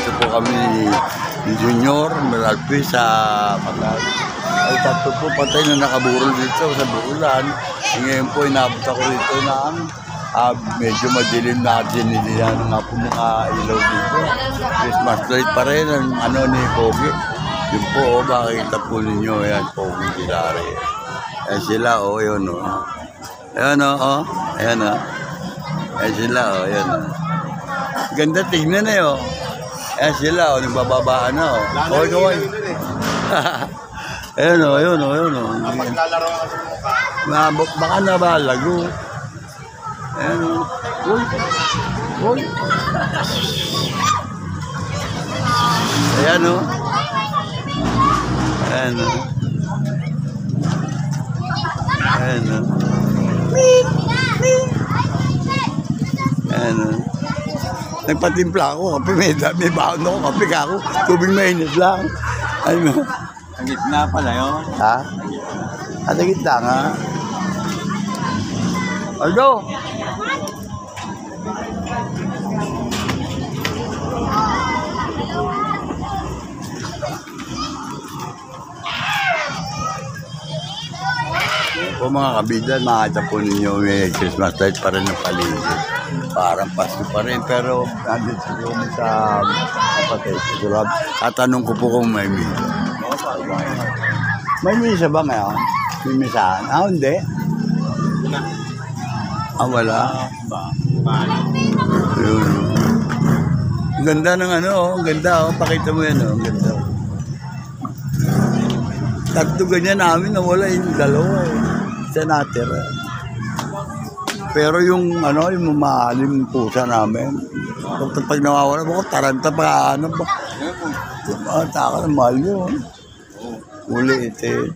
Dito po kami ni Junior Meralpi sa Pagal. Ay tatlo po patay na nakaburol dito sa burulan. Ngayon po inabot ako dito ng medyo madilim na dinilihan nga po mga ilaw dito. Christmas light pa rin ang ano ni Pogi. Yun po, makikita po ninyo. Ayan, Pogi Gilari. Ayan sila, yun Ayan Ayan Ayan sila, ayan Ganda tignan Ayan sila, nagbababaan na Kaway. Ayan Napaglalaro ako sa mukha. Baka nabalago. Ayan Uy. Ayan Nagpatimpla ako, kape may baon ako, kape ka ako, tubig mainit lang. Ang gitna pala yun. Ha? At ang gitna nga. Aldo! Po mga kabidan, makita po ninyo may Christmas light pa rin ng paligid. Parang Pasko pa rin, pero nandito siguro sa kapatid. Tatanong ko po kung may misa. May misa ba ngayon? May misahan? Hindi. Wala. Yun. Ang ganda ng ang ganda pakita mo yan ang ganda. Tatlo ganyan namin nawala yung dalawa Isa natira. Pero yung yung mamahaling pusa namin, pag nawawala mo ko, taranta pa ba? Taka ng mahal yun. Uli itin.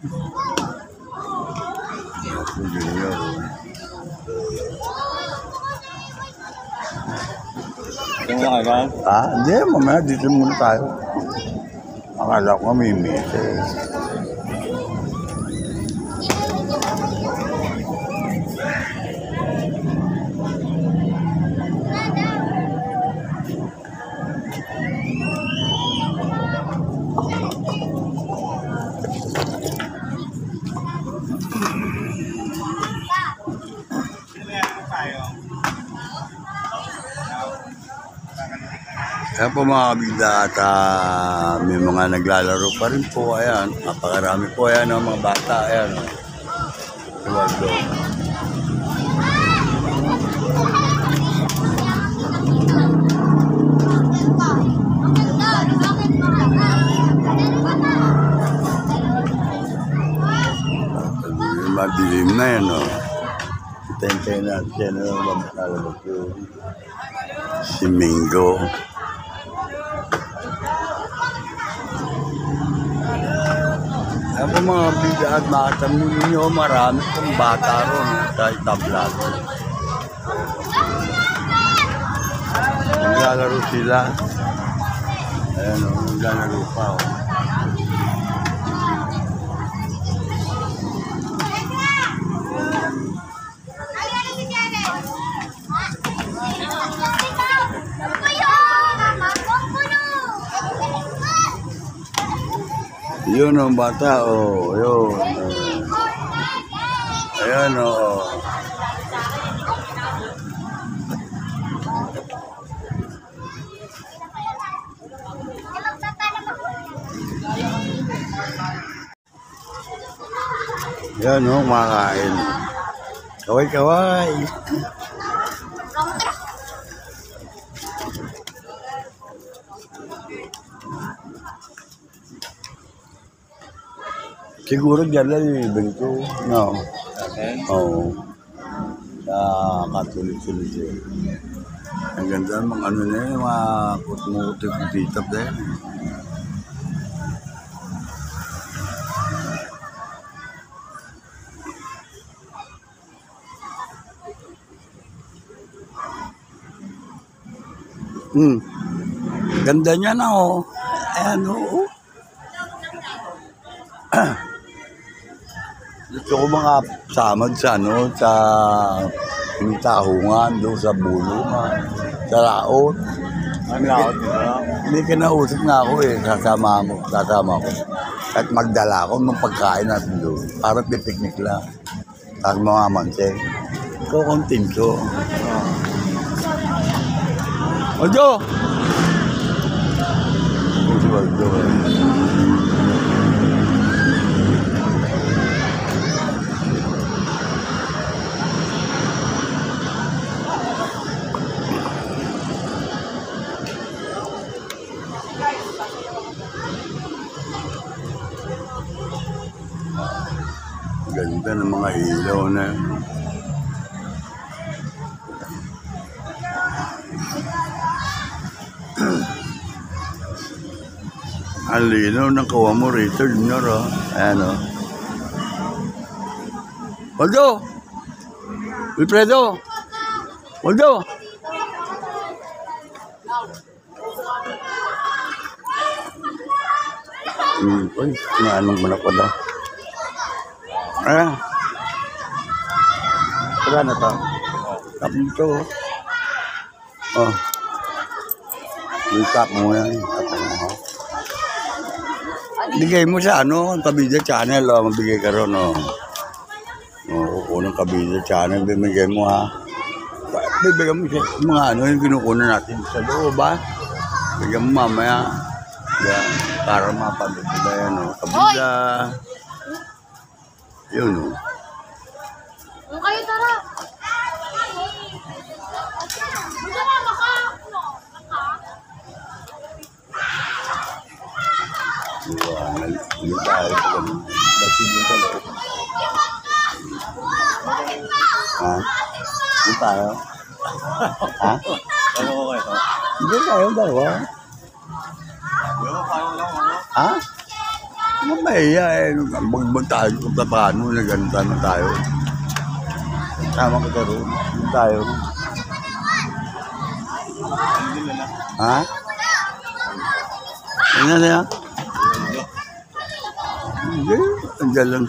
Hindi, mamaya dito muna tayo. Akala ko may meses. Kaya po mga kabida at may mga naglalaro pa rin po. Ayan, napakarami po mga bata. Ayan, Waldo. Madilim na yan Tentay natin malalabas yun. Si Mingo. Ayan po mga bida at makita mo ninyo, marami pong bata ron dahil tablado. Naglalaro sila. Ayan naglalaro pa Yun ang bata, yun. Ayan, Yan kumakain. Kaway-kaway. Siguro dyan lang yung ibig ko. No. Okay. Oo. Sa Catholic. Ang ganda ng mga na yun, mga kutmutip-titap na yun. Ganda niya na Ayan Gusto ko mga samad sa sa Tahungan, doon sa Bulungan, sa Laot. Ang laot nito. Hindi kinausap na ako eh. Sasama ko. At magdala ako ng pagkain natin doon. Para pipiknik lang. Tapos mga manseng. Kukuntin ko. Waldo! Si Waldo eh. Ganda ng mga ilaw na yun. Ang linaw ng kawa mo rito, Junior, oh. Ayan, oh. Waldo! Wilfredo! Waldo! Uy, naanong mo na pala. Ah. Wala na to. Tapos ito. Oh. Isak mo yan. Bigay mo sa ano, Kabida Channel. Oh. Mabigay ka ron. Oh. Kukunan Kabida Channel. Bibigay mo ha. Bibigay mo siya. Mga ano yung kinukunan natin sa loob ha. Bigyan mo mamaya. Yan. Para mapagod sila yan. Oh. Kabida. Yun o. Kayo tara. Hindi na maka. Hindi tayo pa ganun. Basta yun sa loob. Ha? Hindi tayo. Ha? Ano ko kayo? Hindi tayo dalawa. Yung paano lang ako? Ha? Mamaya eh. Magbag tayo kung paano na ganun na tayo. Tama kita rin. Hindi tayo. Hindi na lang. Ha? Ano na yan? Hindi. Andiyan lang.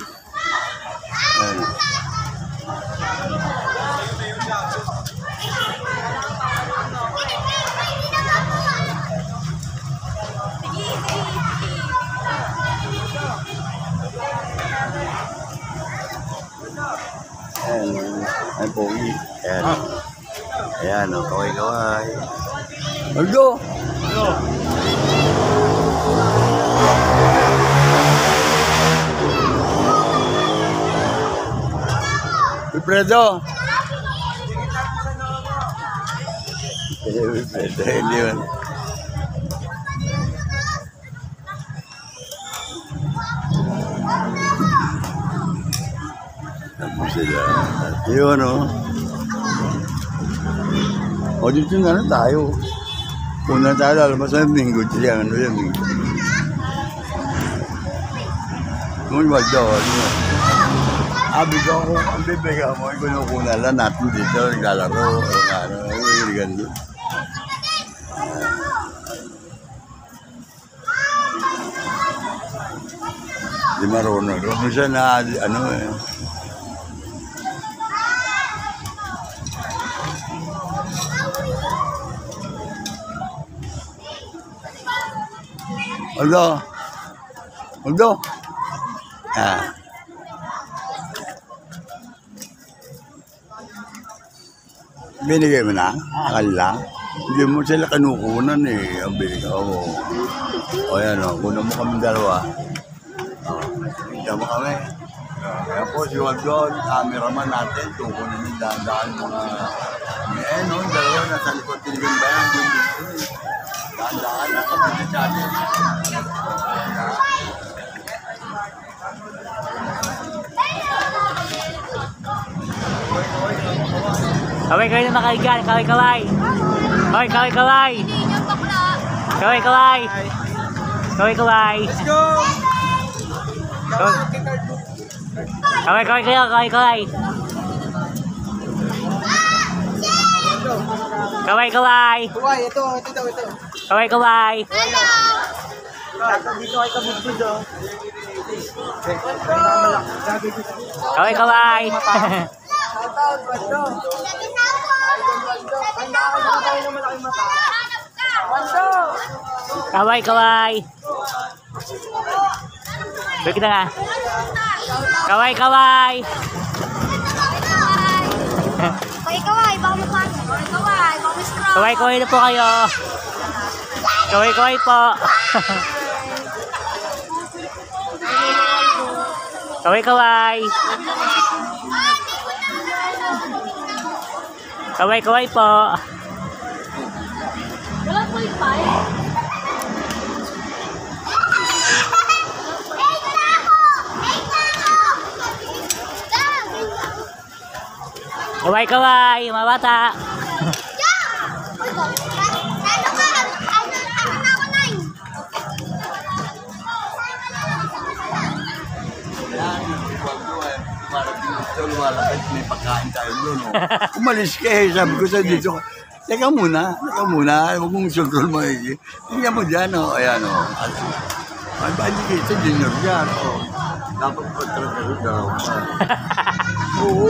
Ayun. Ayan. Ay, pogi. Ayan. Ayan, o. Kaway-kaway. Aldo! Ano? Wilfredo! Wilfredo, hindi man. Tapos sila. Yun, o. O, dito nga na tayo. Una tayo, lalabas na yung linggo. Siya, ano yung linggo. Kung wag daw, ano. Abig ako, ang bibigyan mo, kunukuna lang natin dito, naglalaro, ano, ganun. Di marunong. Ano siya na, ano eh. Aldo! Aldo! Ah. Binigay mo na? Akala? Hindi mo sila kanukunan eh. Ang binigay ko. O yan o, kunan mo kami dalawa. Bigyan mo kami. Kaya po si Waldo, cameraman natin, tukunin yung dahan-dahan mga... Eh no, yung dalawa nasa likod tinigan ba yan? Dahan-dahan na kami sa channel. Kaway kayo na makaigan, kaway-kaway. Hoy, kaway-kaway. Kaway-kaway. Kaway-kaway. Let's go! Kaway-kaway kayo, kaway-kaway. Kaway-kaway. Ito daw, ito. Kaway-kaway. Dito ay kabugtid, oh. Kaway-kaway. Kaway, kaway. Balik na nga. Kaway, kaway. Kaway, baka mapasok. Kaway, baka may straw. Kaway, kaway na po kayo. Kaway, kaway po. Kaway, kaway. Kaway, kaway po. Walang point five. Kaway, kaway. Mga bata. Lumalapit, may pagkain tayo doon. Umalis ka eh, sabi ko sa dito, teka muna, huwag mong sugol mo eh. Tingnan mo dyan, ayan Ay, ba hindi kita, junior dyan, Dapat pa talaga rin daw. Oo.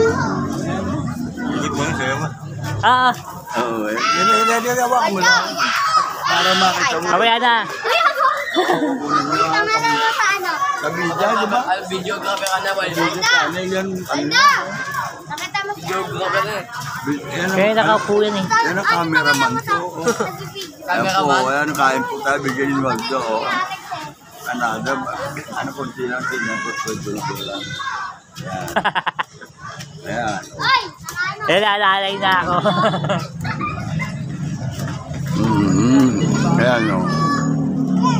Hindi mo yun sa'yo mo. Ah, Oo, nagawa mo lang. Para makita mo. kaway na. Tama lang mo sa ano. Sabi dyan, di ba? Videographer ka na, Wal. Ano yan? Nakita mo siya. Videographer na eh. Kaya nakaupo yan eh. Yan ang cameraman ko. Ayan po, ayan, kain po tayo, bigyan yung wag to. Ano kung sinang po, pwede lang. Ayan. Ay! Kaya naalalay na ako. Ayan o.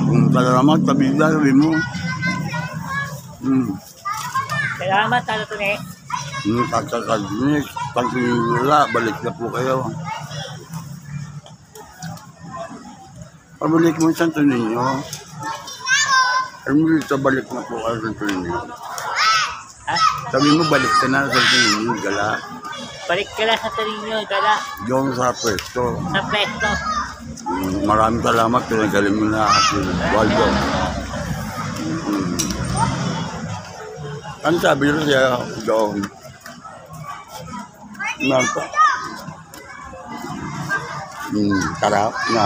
Kung talagang tabi mo. Salamat, talo to ne. Kakakadnik, pagkakula, balik na po kayo. Pabalik mo sa Santo Niño. Alam mo dito, balik na po kayo sa Santo Niño. Ha? Sabi mo, balik ka na sa Santo Niño, gala. Balik ka na sa tarinyo, gala. Diyon sa pwesto. Sa presto. Maraming salamat, pinagaling mo na si Waldo. Ano sabi nyo siya doon? Nanta. Tara, na.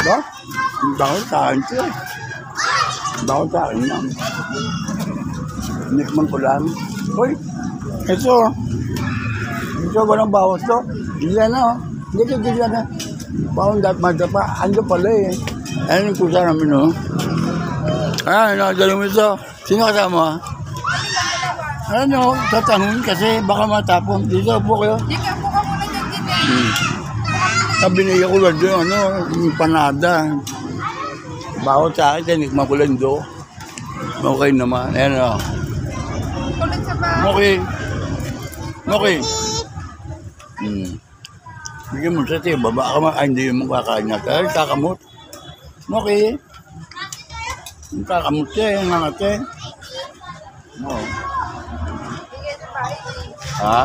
Ba? Bakit sa akin siya? Bakit sa akin na? Nikman ko lang. Uy, ito. Ito, walang bawas to. Diyan na, Dito na. Bawang dapat madapa. Ando pala eh. Ayan yung kusa namin, Ayan, nakadalo mo ito. Sino kasama? Ano, tatanungin kasi baka matapon. Dito po kayo. Hindi ka po ka muna dyan din Sabi niya ko lang doon, yung panada. Bawat sa akin, tinikman ko lang doon. Okay naman. Ayan Kulit sa ba? Okay. Okay. Bigyan mo sa tiyo, baba ka man. Ay, hindi mo kakain na. Ay, kakamot. Okay. Kakamot siya, yung mga te. Oo. Ha?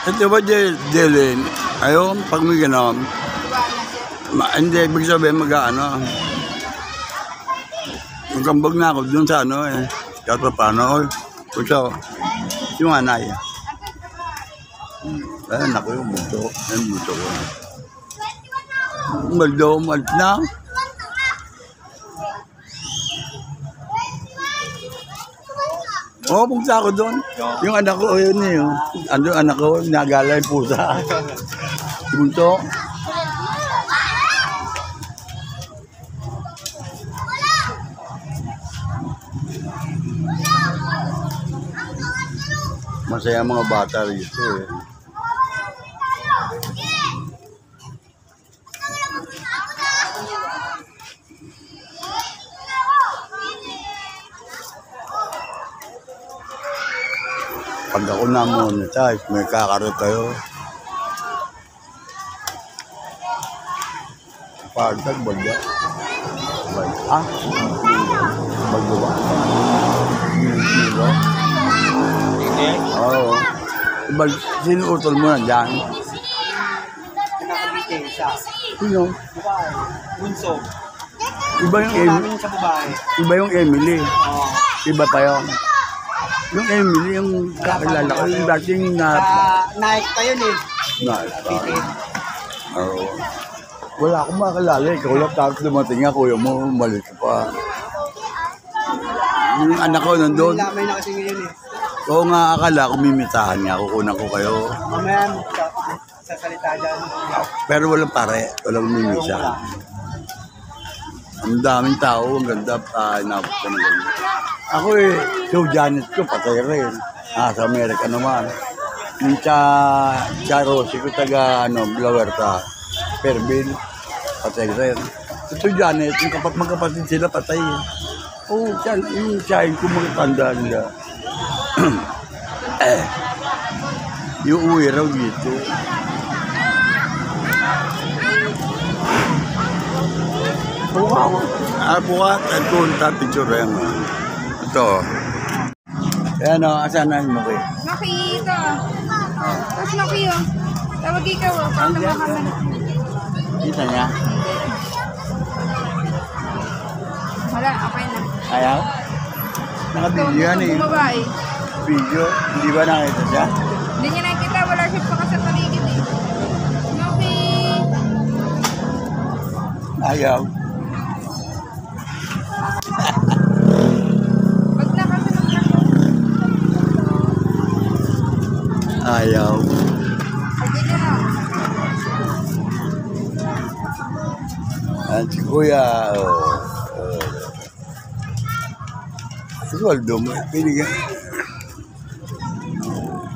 Ito ba, Jelen? Ayaw, pag may gano'n. Hindi, ibig sabihin mag-ano. Magkambag na ako dun sa kahit pa paano. Kusa, yung anay. Ayun, ako yung buto. Ayun, buto ko. Maldo, na. Oo, punta ako doon. Yung anak ko, yun Ando anak ko, nagala yung pusa. Bunto. Masaya mga bata rito Pag ako na-monetize, may kakarot kayo. Pagdag, bagya. Bagya ba? Oo. Iba, sino utol mo na dyan? Nakabite siya. Sino? Babae. Bunso. Iba yung Emily. Namin sa babae. Iba yung Emily. Oo. Iba pa yun. Yung Emily, yung kakilala ko, yung dating na... Nike pa yun eh. Oo. Wala akong makakilala. Ikaw lang tapos dumating nga, kuya mo, umalis pa. Yung anak ko nandun. Lamay na kasi ngayon eh. Oo nga, akala ko mimitahan nga, kukunan ko kayo. Mamaya sa salita dyan. Pero walang pare, walang mimisa. Ang daming tao, ang ganda pa, inabot ko na ganyan. Ako so Janet ko, patay rin. Sa Amerika naman. Yung Rosie ko, taga, Blawerta, Perville, patay rin. Ito Janet, yung magkapatid sila, patay. Oo, yung child ko, magkatanda nila. Yung uwi raw dito. Bukat at kunta picture yan. Ito. Ayan o, asan na yung maki? Nakita. Tapos nakiyo. Tawag ikaw. Paano mo kami? Kita niya? Wala, okay na. Ayaw? Nakabidyo yan eh. Babae. Video? Hindi ba nakita siya? Hindi niya nakita. Wala siya pa sa paligid eh. Noki. Ayaw. Ba't na kasi Ayaw. Sige na lang. At si Kuya, si Waldo, pinigyan.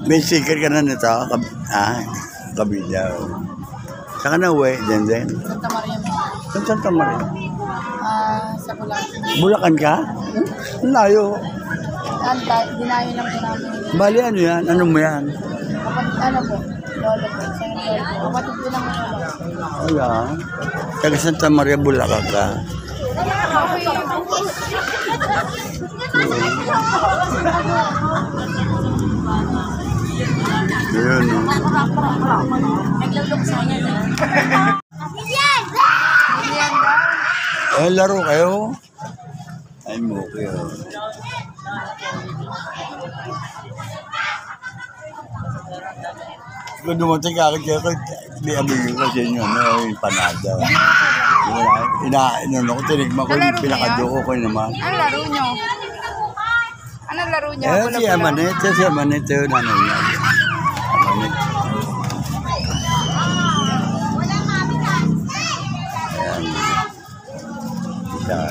May sticker ka na nito? Kabila. Saan ka na uwi? Diyan. Santa Maria mo. Saan Santa Maria? Sa Bulacan. Bulacan ka? Ang layo. Dinayo lang po namin. Bali, ano yan? Ano mo yan? Ano po? Lolo po. Kapatid ko lang ang lolo. Wala. Taga Santa Maria, Bulacan ka. Yun, no? Naglulok sa kanya. Laro kayo? Ay, mo kayo. Kung dumating ka akin kayo, hindi amigin ko sa inyo, may panada. Inaano ko, tinigman ko yung pinakadoko ko naman. Ano laro nyo? Ano laro nyo? Si Amanet, yun, ano yan. Amanet. Ayan.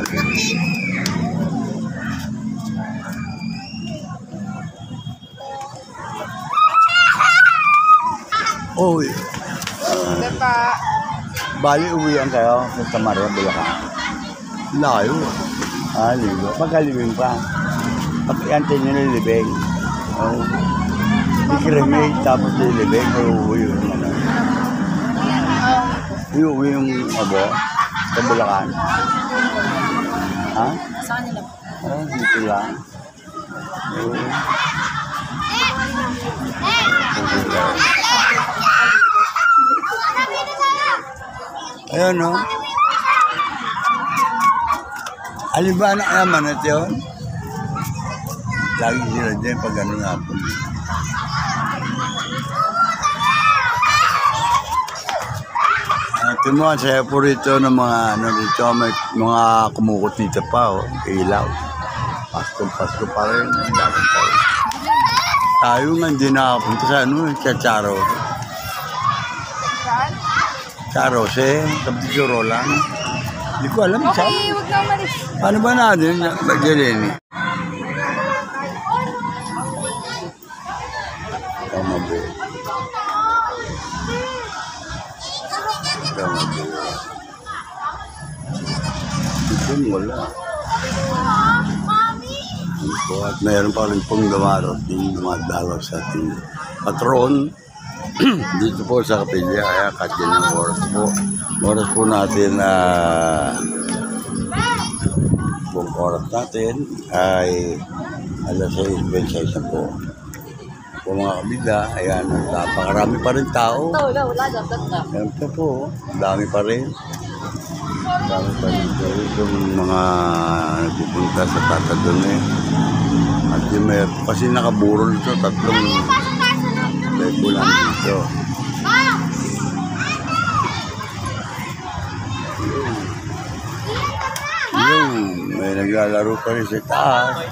Oh, Diba? bali uwian kayo sa Santa Maria, Bulacan. Layo. Ligo. Magkalibing pa. Pag-iantay nyo na libing. Ikrimate, tapos nilibing, uwi yung ano. Uwi yung abo sa Bulacan. Ha? Sa kanila po. Dito lang. Ayun, no? Alin ba na kaya manat yun? Lagi sila dyan pag ano nga po. Ito mo, saya po rito ng mga ano dito, may mga kumukot dito pa, ilaw. Pasko pa rin. Tayo nga hindi nakapunta sa ano, sa Charo. Saan? Charo, kapit si Roland. Hindi ko alam saan. Okay, huwag na umalis. Paano ba natin? Magdalini. Tama ba? Tama ba? Ito wala. At mayroon pa rin pong dumadalaw sa ating patron dito po sa kapilya. Kaya katyan ng oras po. Oras po natin buong oras natin ay alas 6:26 na po. Po mga kabila, ayan, napakarami pa rin tao. Ayan po, dami pa rin. Dami pa rin po yung mga nagpupunta sa Tata Dune. At yung kasi nakaburol ito, tatlong lebo lang dito. Yung may naglalaro pa rin sa taas.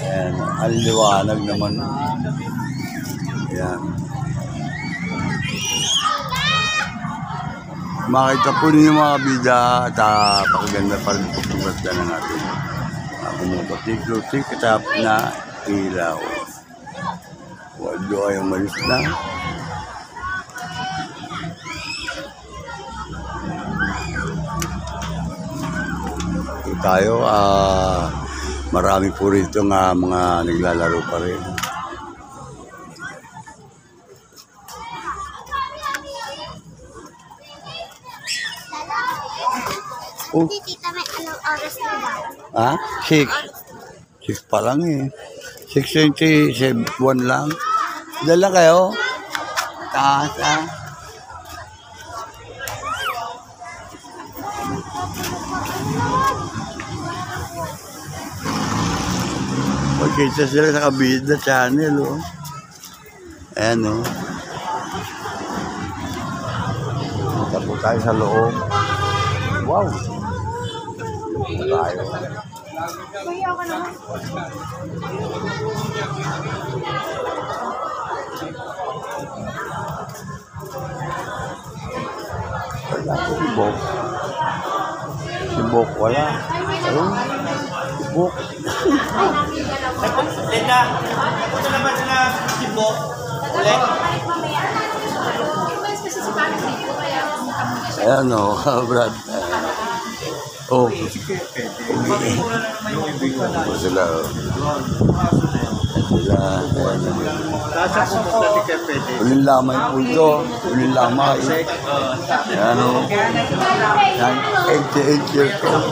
Ayan, ang liwanag naman. Ayan. Makita po niyo yung mga bida at pakaganda pa rin po pagkasta na natin. Pumuputik-lutik katap na ilaw. Wadyo ay umalis na. Tayo, marami po rito nga mga naglalaro pa rin. Oh. Tita, may anong oras na ba? Ha? 6. 6 pa lang eh. 6:27 lang. Dala kayo? Taas ah. Pagkita sila sa Kabida Channel, oh. Ayan, oh. Punta po tayo sa loob. Wow! Tayo. Kuya, ako naman. Wala po si Bok. Si Bok wala. Ayun. Si Bok. Linda, punta naman sila si Bok. Ulit. Ayan o, Brad. Oh. Sila o. Sila. Nasa pumunta si Kepede. Uling lamay po ito. Uling lamay. Ayan o. 88 years old.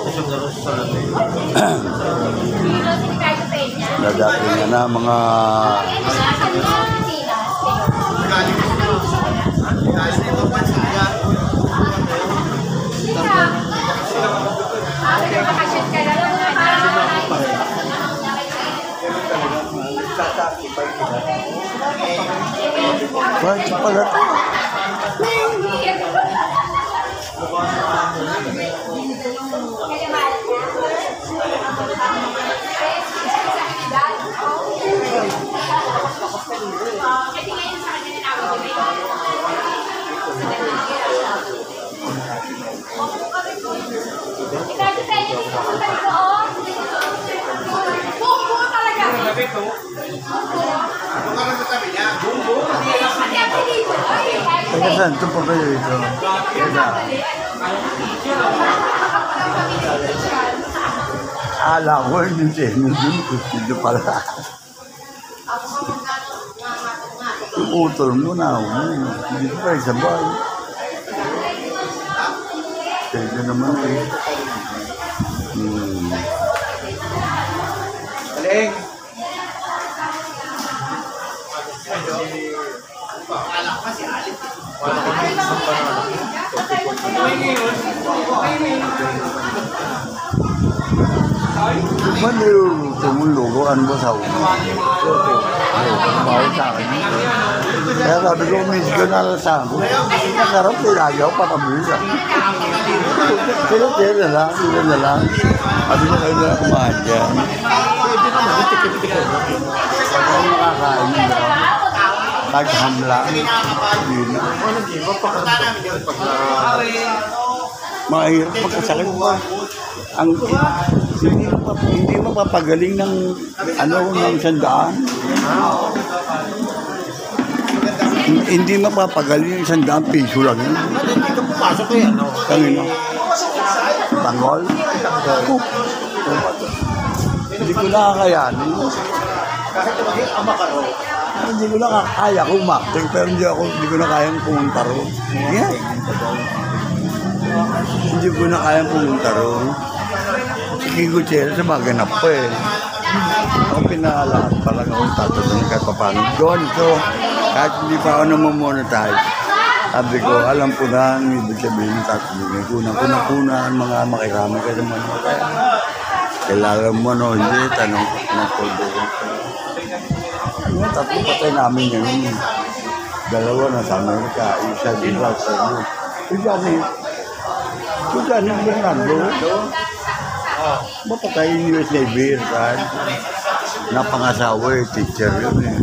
Nadating na mga Bakit pala ito? Teka saan? Ito pa kayo ito. Teka. Ala ko yung tenyo dun. Ito pala. Yung utol mo na. Dito pa yung sabay. Teka naman eh. Aling. Mana yung tumulugoan mo sa ulo? Bawal sa akin. Kaya sabi ko, miss ko na lang sa ako. Nasarap, nilagaw, patabisa. Sila na lang. Sabi ko kayo na kumahan dyan. Pwede naman, tikip-tikip. Pag ako makakain nila, naghamla. Hindi na. Mahirap magkasakit pa. Ang hindi mapapagaling ng ng sandaan. Hindi mapapagaling ng sandaan, piso lang yun. Hindi ka pumasok eh, ano? Kanina. Tangol. Hindi ko nakakayanin. Kahit maging ama ka ro. Hindi ko nakakaya kumakting, pero hindi ko na kayang pumunta roon. Yeah. Hindi ko na kayang pumunta roon. Sige ko siya sa maganap po eh. Ako pinalahat palang akong tatanong kahit paano. Doon ito, kahit hindi pa ako namamonetize. Sabi ko, alam ko na ang ibig sabihin ng tatanong. Kunang-kunan, mga makirami ka naman. kilala mo no, hindi, tanong ko ng poldo ko. Yung tatlo patay namin yun. Dalawa na sa Amerika, isa din sa Cebu. Yung gani Bernardo, mapatay yung US Navy, kan? Napangasawa eh, teacher yun eh.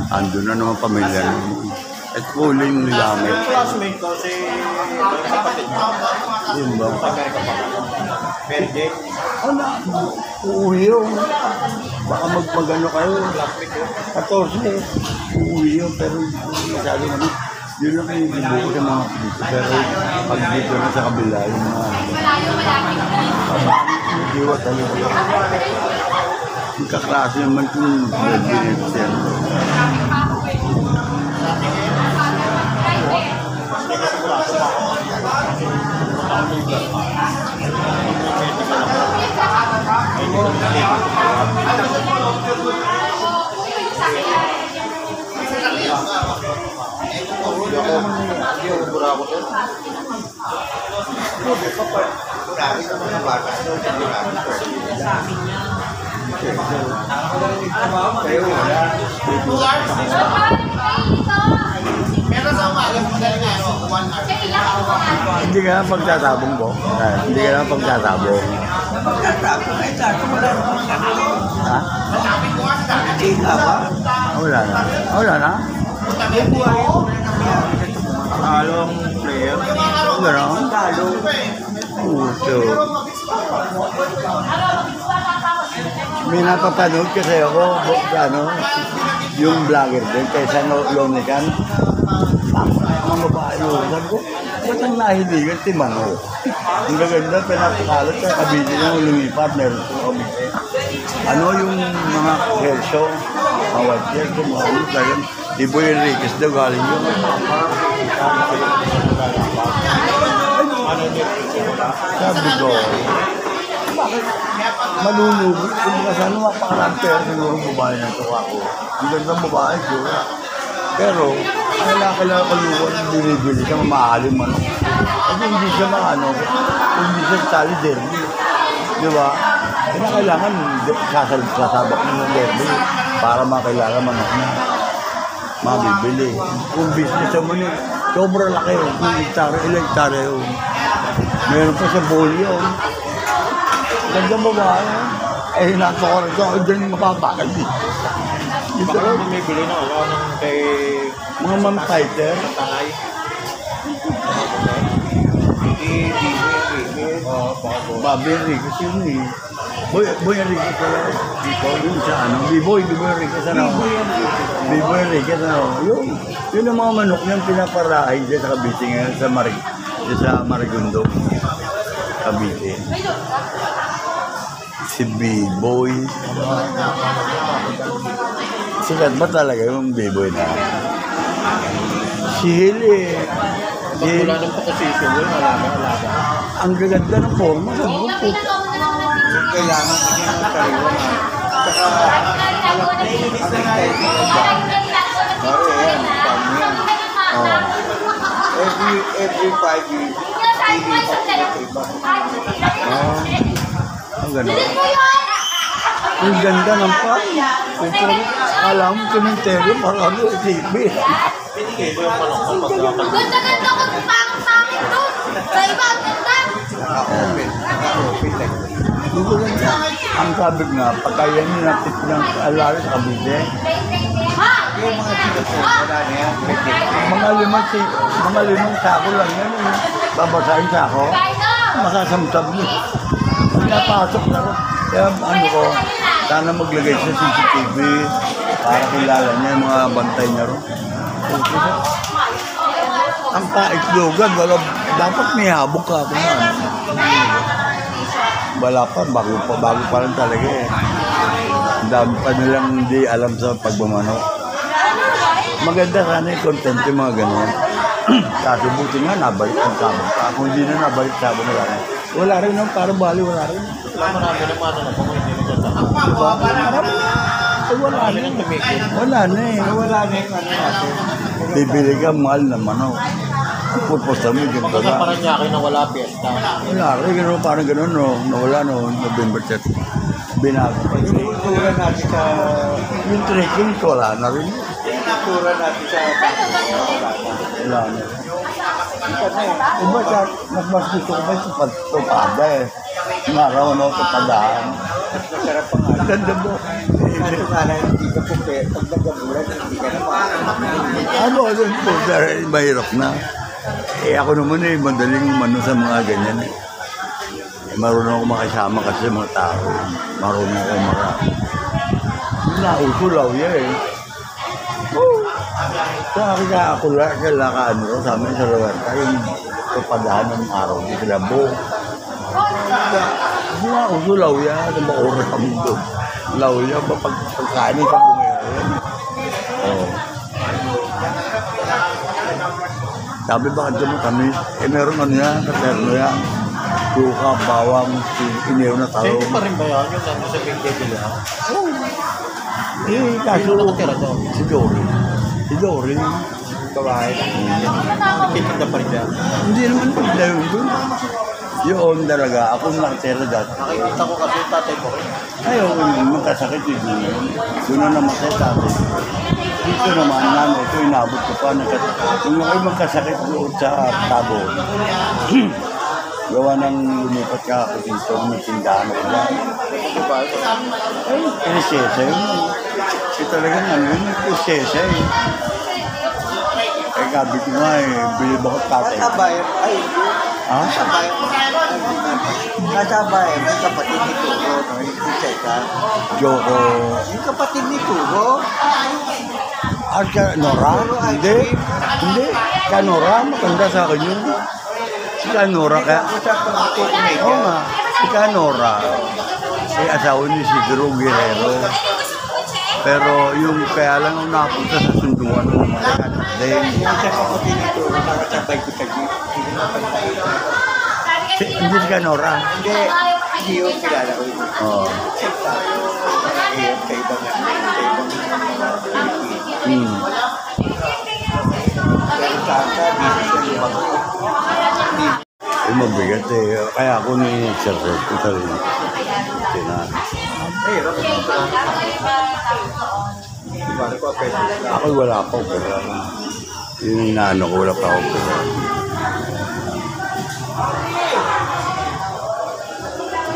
Ando na naman pamilya nun. At huling nilamit. Classmate ko si kapatid mo. Yun ba? Sa Amerika pa. Mary Jane. Ano? Uuwi yun. Baka magmagano kayo. 14. Uuwi yun. Pero masyado naman. Yun lang yung ibuko sa mga dito. Pero pag dito na sa kabila, yung mga diwa tayo. Yung kaklase naman kung binibigyan siya. Hindi ka na pagtatabong po. Hindi ka na pagtatabong. Ha? Wala na. Wala na? Talong player. Gano'n? Puso. May napapanood kasi ako, ano, yung vlogger din, kaysa Lonican. Mga babae mo, sabi ko, ba't ang nahiligan si Mano? Ang gaganda, pinapakalat ka, kabili nang lumipat, meron ko kabili. Ano yung mga kelso, awad yan, kumawin, talagang, Ibo Enriquez daw galing yun. Sabi ko, bakit malulubog? Kung baka sana mapakaramper, siguro babae na ito ako. Ang gandang babae, siguro. Pero, kailangan kaluluwan, binibili siya, mamahaling man. Kasi hindi siya maano, hindi siya tali derby. Di ba? Kailangan sasabak ng derby para makailangan manok na mabibili. Kung business mo niya, sobrang laki yun. Ilang hektare yun. Meron pa sa bolyo. Gandang babae. Eh, hinatawa rin ko. Ako dyan mapapakal din. Ito Baka rin. bumibili na ako ng kay Mga man-fighter. Tanay. Bobby Enriquez yun eh. Boy Enriquez pala. Dito, yun sa ano. Biboy Enriquez ano. Biboy Enriquez ano. Yun ang mga manok niyang pinaparahay dyan sa Cavite ngayon sa Marigundo. Cavite. Si Biboy. Sikat ba talaga yung Biboy na? Si Hili. Wala nang pakasisyon yun, alaga. Ang gaganda ng forma sa grupo. Kailangan kasi yung sariwa na. Saka, pare yan, farm yan. Every 5 years, Ang ganda. Ang ganda ng farm. Alam mo, cemetery, parang TV. ito yung manok ko pag Ganda-ganda ko pang-pangit doon. Sa iba, ang ganda. open like. Ang sabi nga, patayan niyo natin ng alari sa Cavite. Ha? Yung mga sigat po, wala na yan. Mga limang sako lang yan. Babasahin sako. Makasamsam niyo. Pag napasok na rin. Kaya ano ko, sana maglagay sa CCTV para kilala niya yung mga bantay niya rin. Ang paiklogan, dapat may habok ka kung ano. Wala pa, bago pa lang talaga eh. Ang dami pa nilang hindi alam sa pagmamanok. Maganda sana yung content yung mga gano'n. Kaso buti nga, nabalik ang sabon pa. Kung hindi na nabalik sabon na lang. Wala rin naman, parang bali, wala rin. Wala marami ng ano na kung hindi nagkata. Diba? Marami na. Wala na. Wala na eh. Wala na yung ano natin. Bibili ka mahal na manok. Ang purpose namin, ganito Pagka na. parang niya na wala piyesta. Wala rin, gano'n, parang gano'n, no? Nawala, no? November 10. Binago pa. Yung kultura natin sa... Yung trekking, wala na rin. Yung kultura natin sa... Wala na. Iba sa, mas gusto ko ba sa pagtupada eh. Yung araw, no, tupadaan. Masarap pa nga. Ang ganda mo. Ito nga na, hindi ka po pag nagabulan, hindi ka na Ano, doon po, mahirap na. Eh, ako naman eh, madaling umano sa mga ganyan eh. Marunong ako makisama kasi sa mga tao. Marunong ako marami. Nausulaw yan eh. Sa akin ka ako kailangan ko sa amin sa lugar. Kayong kapadahan ng araw. Hindi sila buong. Nausulaw yan. Ang mga oras kami doon. Law yan. Pagkain ka bumero. Oo. Sabi bakit mo kami? Eh meron ano yan. Katerno yan. Suka, bawang, iniyaw na tao. Sino pa rin ba yan? Yung nandun sa Big Devil yan? Eh, kaso nakatira doon? si Dory. Si Dory. Kawain. Nagtitinda pa rin yan. Hindi naman pagla yun doon. Yun talaga. Ako nakatira dati. Nakikita ko kasi yung tatay ko. Ayaw, magkasakit yun. Doon na namatay tatay. Dito naman, namin, ito inabot ko pa. Kung ako'y magkasakit doon sa tabo. Gawa ng lumipat ka ako dito, may tindahan ako lang. Ay, prinsesa yun. Kasi talagang ano yun, prinsesa eh. Eh, gabi ko nga eh, bilib ako tatay. Kasabayan, ay, Ha? kasabayan. Kasabayan, yung kapatid ni Turo, no? Yung prinsesa. Joko. Yung kapatid ni Turo, Ah, ka Nora? Hindi. Hindi. Ka Nora, matanda sa akin yun. Si Ka Nora, kaya... usap ng kukunig. Oo nga. Si Ka Nora, eh, asawa ni si Drew Guerrero. Pero yung kaya lang ang napunta sa sunduan ng mga kanadeng. Yung sa kapatid ni Turo, nakasabay ko sa jeep. Hindi napantay. Hindi si Ka Nora. Hindi, hindi yung kilala ko yun. Oo. Ngayon, sa ibang pero sa akin, hindi siya lumaki. Eh, mabigat eh. Kaya ako ni-exercise ko sarili. Tinan. Hirap naman ito. Diba, nagpapwede lang. Ako wala pa pero yung inaano ko wala pa ako pero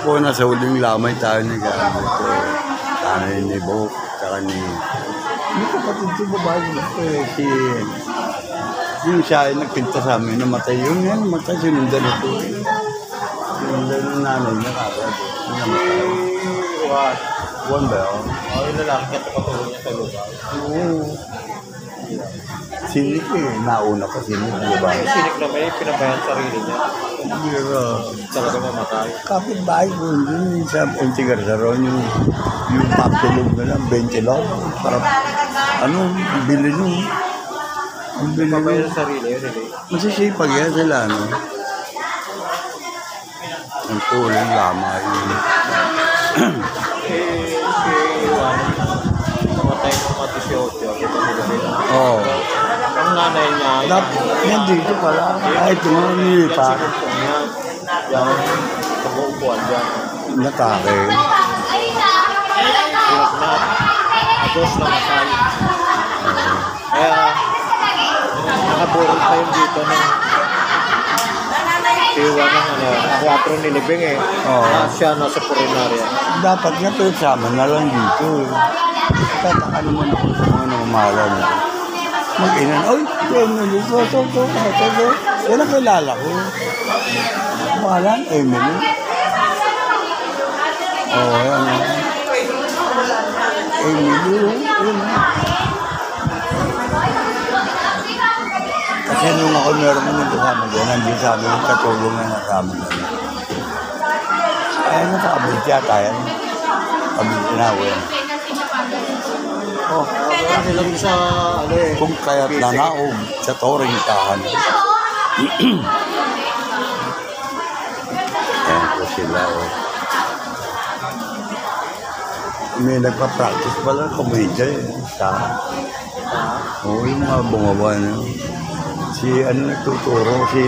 po nasa huling lamay tayo ni Gabit ko. Tanay ni Bok, saka ni yung kapatid si babae ko eh, si yung siya ay nagpinta sa amin, namatay yung yan, namatay, sinundan ito eh. Sinundan ng nanay niya kagad. Yung namatay. What? Buwan ba yun? Yung lalaki na kapatulong niya sa lugar. Oo. Sinik eh. Nauna pa sinik. Diba? Yung sinik na may pinabayan sarili niya. Pero, Talaga mamatay. kapit-bahay ko yun sa Entigarzaron, yung papilog na lang, 20 lang. Para, ano, bili nun. Ang bili Pinabayan nun. sa sarili, really. Masisipag yan sila, no? Ang tulang lamay. Si Iwan, namatay ng mga 18. Kita nila sila. Oo. Ang nanay niya, Yan dito pala. Kahit yung nilipat. sinumpong niya. Yan, pag-uupuan dyan. Natake. Pinagnat. Agos na matay. Kaya, nakaburol pa yun dito ng Iwan ng ano, 4 nilibing eh. Oo. Siya nasa purinarya. Dapat nga sama na lang dito eh. Tataka naman ako sa mga namamahala nito. Mag-inan, oy, ito. Yan ang kilala ko. Pangalan, Emily. Oo, yan. Emily, yun. Kasi nung ako meron mo nito kasama dyan, nandiyan sa amin yung katulong na nasama dyan. Ay, nakabit yata yan. Kabit na ako yan. Oh, Kaya sila rin sa, ano eh. kung kaya't nanaog sa toring tahan. Ayan po sila. Oh. May nagpa-practice pala komedya eh. Sa, yung mga bumawa na. Si Si ano nagtuturo, si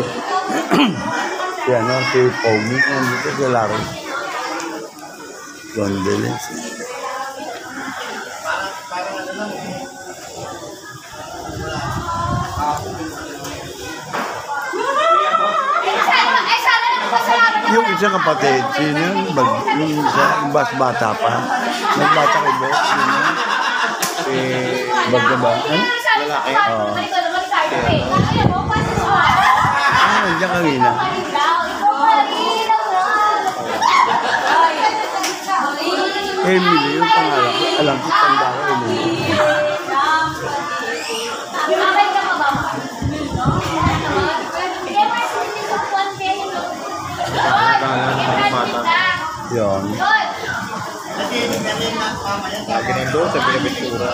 si Pogi, nandito si Larry. Gondeles. Yung isang kapatid, sino yun? Yung isa, yung bata pa. Nagbata kay Boss, sino yun? Bagda ba? Ano? Lalaki. Oo. Diyan kanina. Emily, yung pangalan ko. Alam ko, tanda ko, Emily. Yun. Lagi nandun sa Pinaventura.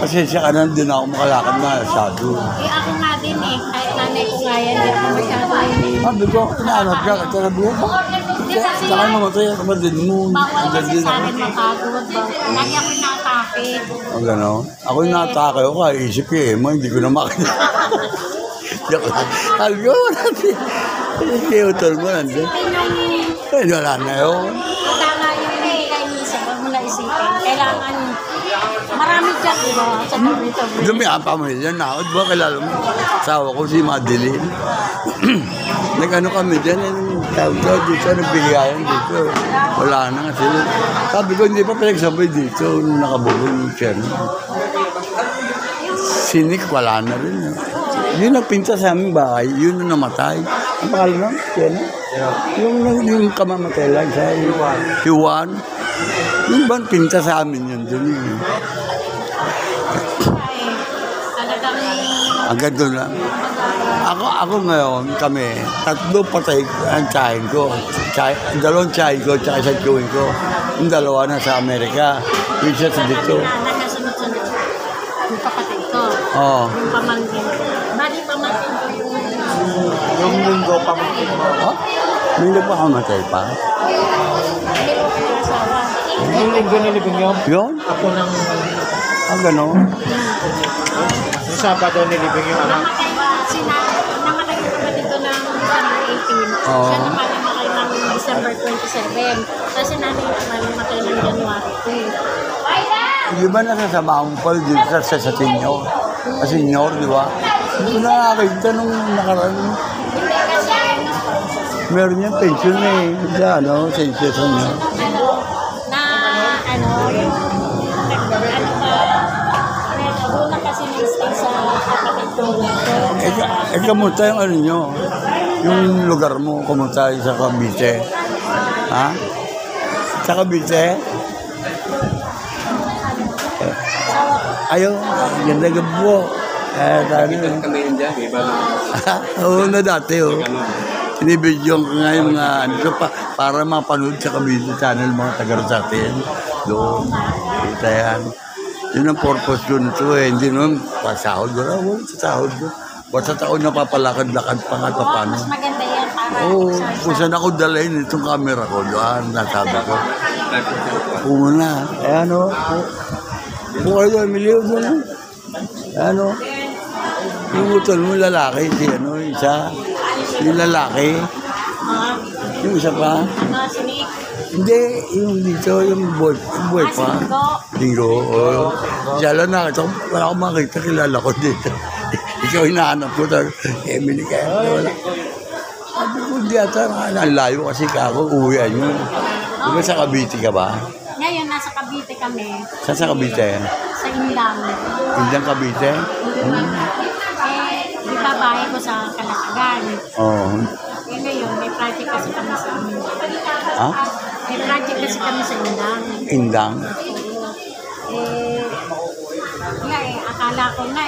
Pasensya ka na, din ako makalakad na masyado. Ako nga din eh. Kahit nanay ko nga yan, hindi ako masyado yun. Sabi ko, inaanap ka, at sabi ko, saka namatay ang kapatid mo. Bawal Andyan kasi din sa ako. akin mapagod. Lagi ako inatake. Ang gano'n. Ako yung natake ko, kaya isip ko eh, hindi ko na makita. Sabi ko, wala siya. Kaya utol mo, nandun. Eh, wala na yun. Tama yun eh. Kaya isip, huwag mo na isipin. Kailangan, marami dyan, di ba? Sa tabi-tabi. Dumi ang pamilya na ako. Diba kilala mo? Asawa ko si Madeline. Nag-ano kami dyan. Tawag ko dito. Nagbigayan dito. Wala na nga sila. Sabi ko, hindi pa pinagsabay dito. Nung nakabulong yung chair. Sinik, wala na rin. Yun nagpinta sa aming bahay. Yun na namatay. Ang pangalan nun? Yan. Yung kamamatay lang sa Juan. Yung bang pinta sa amin yun dun yun. Talagang, Agad doon lang. Ako ngayon, kami, 3 patay ang tsahin ko. 2 tsahin ko, tsaka isang tsuhin ko. Yung 2 na sa Amerika. Yung isa sa dito. nakasunod-sunod. Yung kapatid ko. Oo. Yung pamangkin ko. Bali pamangkin ko Yung linggo pa mo. Oh? May nagpakamatay pa. Hindi ko yung asawa. Yung linggo nilibing yun. Yun? Ako nang Gano'n. yung Sabado nilibing yung anak. Namatay ba? Namatay yung kapatid ko ng December 18. Oo. Siya naman namatay ng December 27. Kasi nanay ko namatay ng January 2. Di ba nasasama mo pa dito sa senior? Sa senior, di ba? Hindi ko nakakita nung nakaraan. Hindi kasi Meron yung pension eh. Sa ano, sa senior. Doon na kasi na-stay sa kapatid ko. Kamusta yung ano nyo? Yung lugar mo, kamusta yung sa Cavite? Ha? Sa Cavite? Ayaw, ganda gabo. Tayo. Kami yun dyan, iba na. Oo na dati, oh. Sinibidyo ko nga yung mga, para mapanood sa Cavite channel, mga taga-Rosate yan. Doon. Kita yan. Yun ang purpose doon ito eh. Hindi naman pasahod doon. Wala sa sahod doon. Basta taon napapalakad-lakad pa nga ito paano. Mas maganda yan para Oo, kung saan ako dalhin itong camera ko, doon, nasabi ko. Kung na, ano, kung kayo, Emilio, doon, ano, yung utol mo lalaki, si ano, isa, yung lalaki, yung isa pa, sinik. hindi, yung dito, yung boy pa. Linggo, oo. Siya lang nakita ko, wala akong makita, kilala ko dito. Ikaw hinahanap ko, Emily, kaya wala. Sabi ko, hindi ata, ang layo kasi ako, uwian yun. Di ba sa Cavite ka ba? Ngayon, nasa Cavite kami. Saan sa Cavite? Sa Indang. Indang Cavite? Di ba bahay ko sa Kalatagan? Oo. Ngayon, may project kasi kami sa amin. Ha? May project kasi kami sa Indang. Indang? Akala ko na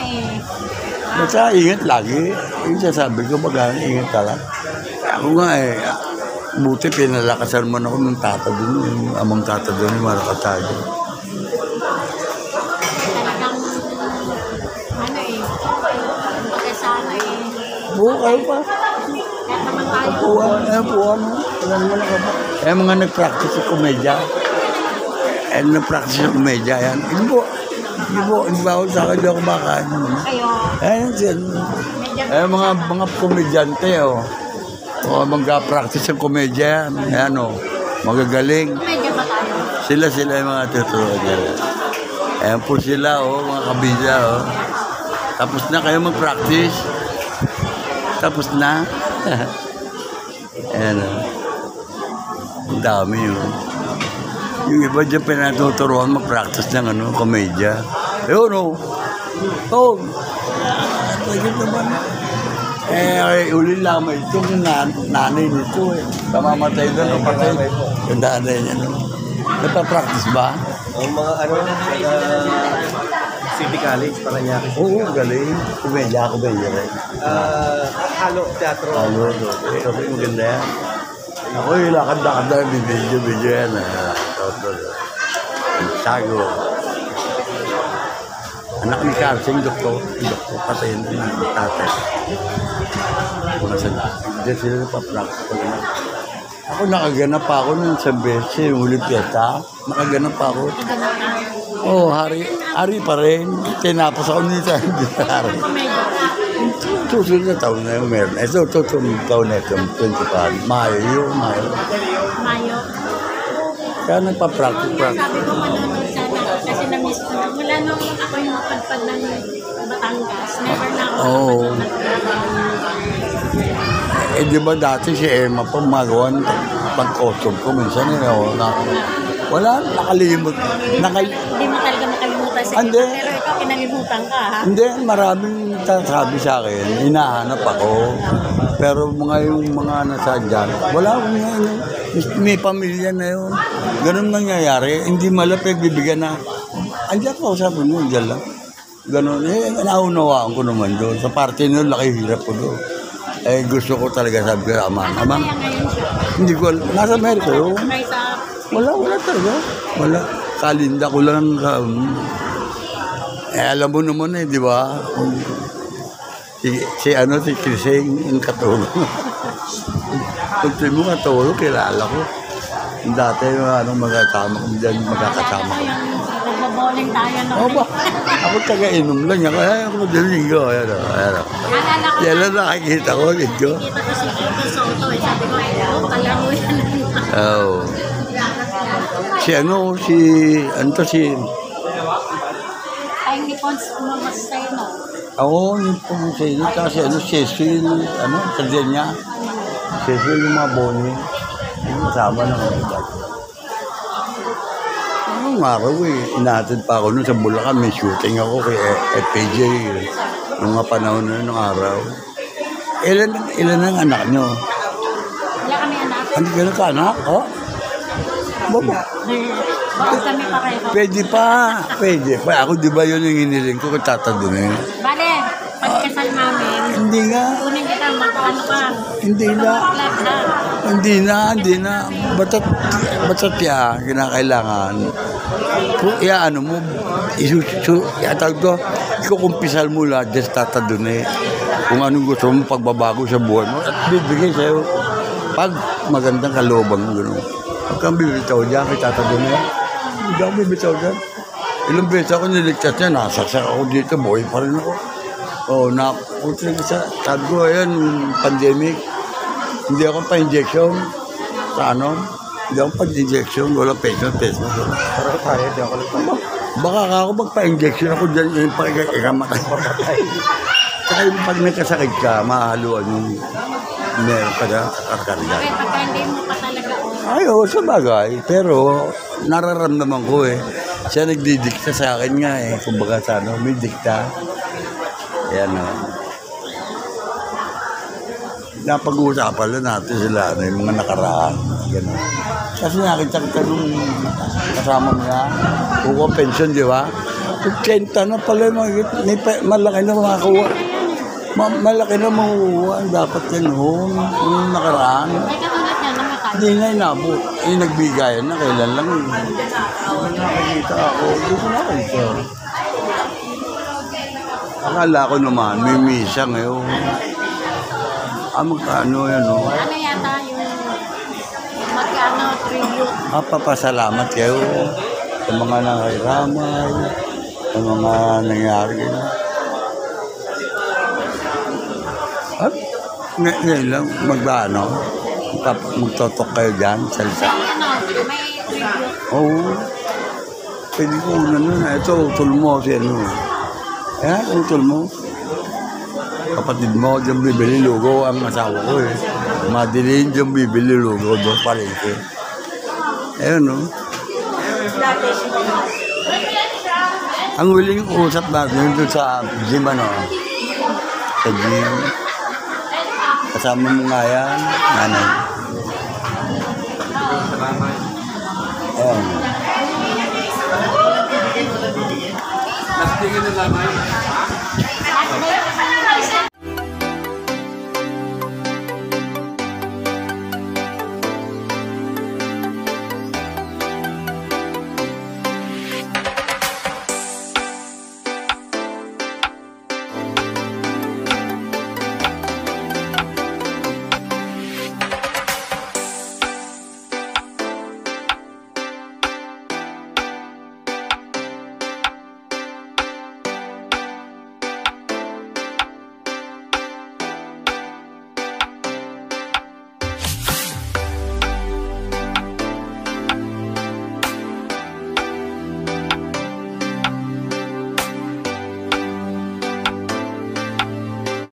Basta ingat lagi. Yung sasabi ko, ingat ka lang. Ako nga buti pinalakasan mo ako ng tata doon, yung amang tata doon, yung malakas tayo. talagang, kumbaga sana Oo, kayo pa. Kahit naman tayo. Puwan. Wala naman ako ba? Mga nag-practice sa komedya. Nag-practice sa komedya, yan. Hindi po ako sa akin, hindi ako makain. Kayo, Mga komedyante, mag-practice sa komedya, yan, magagaling. medyo ba tayo? Sila yung mga tuturuan nila. Ayan po sila, mga kabidya, Tapos na kayo mag-practice. Tapos na. Ayan, Ang dami yun. Yung iba dyan pinatuturuan mag-practice ng komedya. Ayun, Pagod naman. Uli lamay ito yung nanay nito, Namamatay doon, patay. Yung nanay niya, Nagpa-practice ba? Ang mga City College, Paranaque. Oo, galing. Komedya rin. Halo, teatro. Okay, maganda yan. Ako yung lakad-lakad na video yan. Sago. Anak ni Karsing, doktor, patayin din ang tatay. Hindi sila napapractice. Ako nakaganap pa ako nung isang beses, yung huling piyesta. Nakaganap pa ako. Hari pa rin. Tinapos ako nito, hindi na hari. Susunod na taon na yung meron. Ito, taon na ito, 25. Mayo. Kaya nagpa-practice. Sabi ko manonood sana kasi na-miss ko na. Mula nung ako yung mapagpag ng Batangas, never na ako. Di ba dati si Emma pa magawan pag-custom ko minsan wala, nakalimot. Hindi mo talaga makalimutan sa Hindi. iba, pero ikaw kinalimutan ka, ha? Hindi, maraming sabi sa akin, hinahanap ako. Pero yung mga nasa dyan, wala akong may pamilya na yun. Ganun nangyayari, hindi malapit bibigyan na, andiyan ko, sabi mo, dyan lang. Ganun, naunawaan ko naman doon. Sa party nyo, laki hirap ko doon. Gusto ko talaga, sabi ko, amang. Kaya ngayon siya. Hindi ko, nasa Amerika yun. May sa Wala talaga. Wala. Kalinda ko lang. Alam mo naman di ba? Si Crising, yung katulong. Kung mo katulong, kilala ko. Dati, magkakasama ko dyan, magkakasama ko. nagbaboling tayo noon. Ba? Ako taga-inom lang. Ako daligo. Ayan. Naalala ko Yan lang nakikita ko. Linggo. Kita ko si Kiko Soto. Sabi ko, kalaro yan. Oo. Si Ay, ni Pons, umamastay, no? Ako, yung pumusay niya, kasi Cecil, Sardinia. Cecil yung mga boni. Yung masama ng mga ibat. Ang araw inatid pa ako nun sa Bulacan, may shooting ako kay FPJ. Nung mga panahon na nung araw. Ilan ang anak nyo? Wala kami anak. Hindi ka na anak? Baba. Bakit kami pareho? Pwede pa. Ako di ba yun yung hiniling ko kung tatadunin? Bale, pagkasal namin, Hindi nga. kunin kita, magpaano ka? Hindi na. Vlog na. Batat ya, kinakailangan. Kung ano mo, iatag to, ikukumpisal mo lahat, just tatadun kung anong gusto mo pagbabago sa buhay mo, at bibigay sa'yo pag magandang kalooban mo, gano'n. Pag kang bibitaw dyan, kay tatadun hindi ako bibitaw dyan. Ilang beses ako niligtas niya, nasaksak ako dito, buhay pa rin ako. Sabi ko, ayan, pandemic, hindi ako pa-injection. Sa hindi ako pa-injection, walang peso. Pero tayo, di ako lang. Baka ako magpa-injection ako dyan, yung pag-ikamatay. Kaya pag nagkasakit ka, mahaluan yung meron ka na kakarga. Bakit pagka hindi mo pa talaga Ay, sa bagay. Pero nararamdaman ko Siya nagdidikta sa akin nga Kumbaga sa may dikta. Ayan napag-uusapan lang natin sila yung mga nakaraan. Ganun. Kasi nakita kita nung kasama mo na. Kuha pension, di ba? 80 na pala malaki na makakuha. Malaki na makukuha. Dapat yan yung nakaraan. Ay, katulad niya, namatay. Hindi na inabot. Nagbigayan na. Kailan lang nakikita ako. Hindi ko nakita. Akala ko naman, may misa ngayon. Magkano yan, oh? Ano yata yung magkano tribute? Papasalamat kayo sa mga nangyayramay, sa mga nangyari. At ngayon lang, magtotok kayo dyan, salsa. May tribute. Oo. Pwede ko na nun. Ito, utol mo si ano. Ayan, utol mo. Kapatid mo, dyan bibili lugo ang asawa ko eh. Madilin dyan bibili lugo doon pa rin ko. Ayun, no? Ang willing usap natin doon sa gym, ano? Sa gym. Kasama mo nga yan, nanay. Ayan. Tingin na lamay.